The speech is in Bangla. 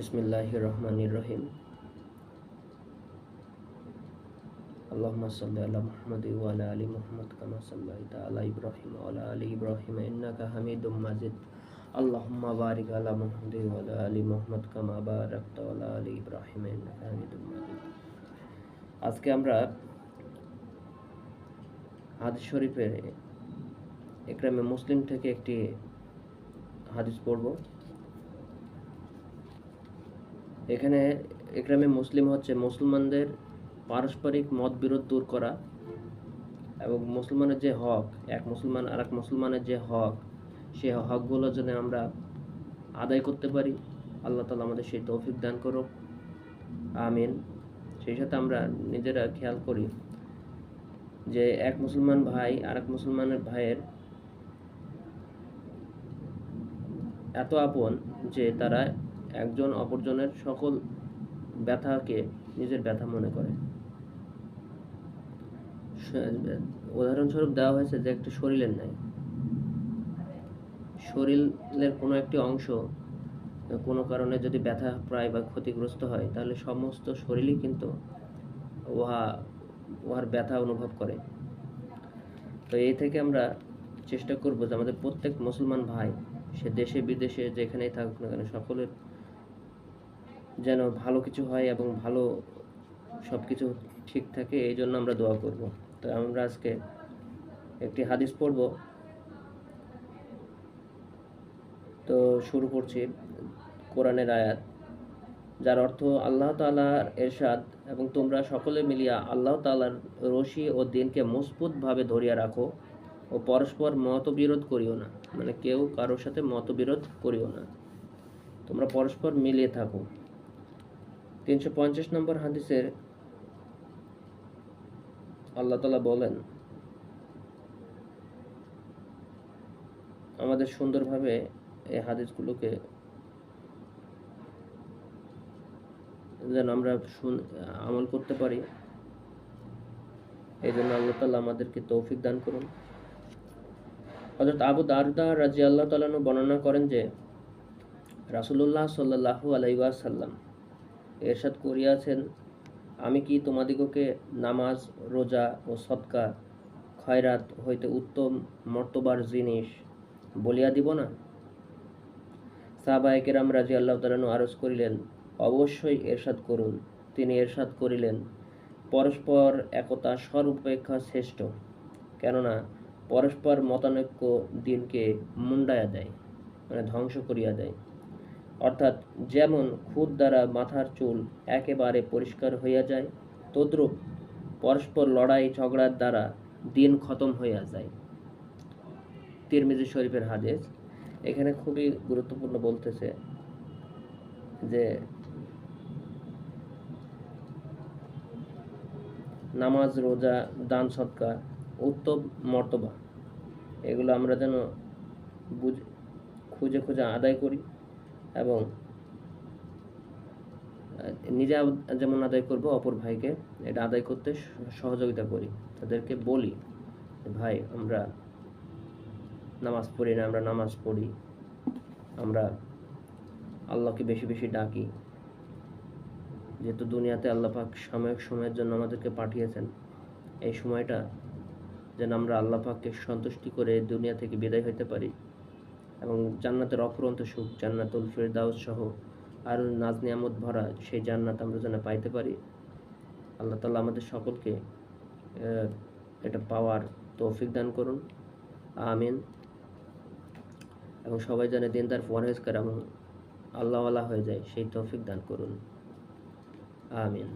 বিসমিল্লাহির রহমানির রহিম। আল্লাহুম্মা সাল্লি আলা মুহাম্মাদ ওয়া আলা আলি মুহাম্মাদ কামা সাল্লাইতা আলা ইব্রাহিম ওয়া আলা আলি ইব্রাহিম ইন্নাকা হামিদুম মাজিদ। আল্লাহুম্মা বারিক আলা মুহাম্মাদ ওয়া আলা আলি মুহাম্মাদ কামা বারাকতা আলা আলি ইব্রাহিম ইন্নাকা হামিদুম মাজিদ। আজকে আমরা হাদিস শরীফের ইকরামে মুসলিম থেকে একটি হাদিস পড়ব। এখানে ইকরামে মুসলিম হচ্ছে মুসলমানদের পারস্পরিক মতবিরোধ দূর করা এবং মুসলমানের যে হক, এক মুসলমান আর এক মুসলমানের যে হক, সেই হকগুলো যেন আমরা আদায় করতে পারি। আল্লাহ তাআলা আমাদের সেই তৌফিক দান করুক, আমিন। সেই সাথে আমরা নিজেরা খেয়াল করি যে এক মুসলমান ভাই আর এক মুসলমানের ভাইয়ের এত আপন যে তারা একজন অপরজনের সকল ব্যথাকে নিজের ব্যথা মনে করে। উদাহরণস্বরূপ দেওয়া হয়েছে যে একটি শরীরের ন্যায়, শরীরের কোনো একটি অংশ কোনো কারণে যদি ব্যথা প্রায় বা ক্ষতিগ্রস্ত হয়, তাহলে সমস্ত শরীরই কিন্তু উহার ব্যথা অনুভব করে। তো এই থেকে আমরা চেষ্টা করব যে আমাদের প্রত্যেক মুসলমান ভাই, সে দেশে বিদেশে যেখানেই থাকুক না কেন, সকলের যেন ভালো কিছু হয় এবং ভালো সব কিছু ঠিক থাকে, এই জন্য আমরা দোয়া করব। তো আমরা আজকে একটি হাদিস পড়ব। তো শুরু করছি কোরআনের আয়াত, যার অর্থ আল্লাহ তাআলার ইরশাদ, এবং তোমরা সকলে মিলিয়া আল্লাহ তাআলার রশি ও দ্বীনকে মজবুতভাবে ধরিয়া রাখো ও পরস্পর মতবিরোধ করিও না। মানে কেউ কারোর সাথে মতবিরোধ করিও না, তোমরা পরস্পর মিলিয়ে থাকো। 350 নম্বর হাদিসের আল্লাহ তাআলা বলেন, আমাদের সুন্দরভাবে এই হাদিসগুলোকে যেন আমরা আমল করতে পারি, এই জন্য আল্লাহ তাআলা আমাদেরকে তৌফিক দান করুন। হযরত আবু দারদা রাদিয়াল্লাহু তাআলা আনহু বর্ণনা করেন যে রাসূলুল্লাহ সাল্লাল্লাহু আলাইহি ওয়াসাল্লাম ইরশাদ করিয়াছেন, আমি কি তোমাদিগকে নামাজ, রোজা ও সদকা, খয়রাত হইতে উত্তম মর্তবার জিনিস বলিয়া দিব না? সাহাবায়ে কেরাম রাদিয়াল্লাহু তাআলা আনহু আরজ করিলেন, অবশ্যই ইরশাদ করুন। তিনি ইরশাদ করিলেন, পরস্পর একতা সর্বাপেক্ষা শ্রেষ্ঠ, কেননা পরস্পর মতানৈক্য দিনকে মুণ্ডাইয়া দেয়, মানে ধ্বংস করিয়া দেয়। অর্থাৎ যেমন খুদ দ্বারা মাথার চুল একেবারে পরিষ্কার হইয়া যায়, তদ্রূপ পরস্পর লড়াই ঝগড়ার দ্বারা দিন খতম হইয়া যায়। তিরমিজি শরীফের হাদিস। এখানে খুবই গুরুত্বপূর্ণ বলতেছে যে নামাজ, রোজা, দান, সদকা উত্তম মর্তবা, এগুলো আমরা যেন খুঁজে খুঁজে আদায় করি এবং নিজে যেমন আদায় করব, অপর ভাইকে এটা আদায় করতে সহযোগিতা করি। তাদেরকে বলি, ভাই আমরা নামাজ পড়ি না, আমরা নামাজ পড়ি, আমরা আল্লাহকে বেশি বেশি ডাকি। যেহেতু দুনিয়াতে আল্লাহ পাক সাময়িক সময়ের জন্য আমাদেরকে পাঠিয়েছেন, এই সময়টা যেন আমরা আল্লাহ পাককে সন্তুষ্টি করে দুনিয়া থেকে বিদায় হতে পারি এবং জান্নাতের অফুরন্ত সুখ, জান্নাতুল ফিরদাউস সহ আরও নাজ নিয়ামত ভরা সেই জান্নাত আমরা যেন পাইতে পারি। আল্লাহ তাআলা আমাদের সকলকে এটা পাওয়ার তৌফিক দান করুন, আমিন। এবং সবাই যেন দিনদার পরহেজগার এবং আল্লাহওয়ালা হয়ে যায়, সেই তৌফিক দান করুন, আমিন।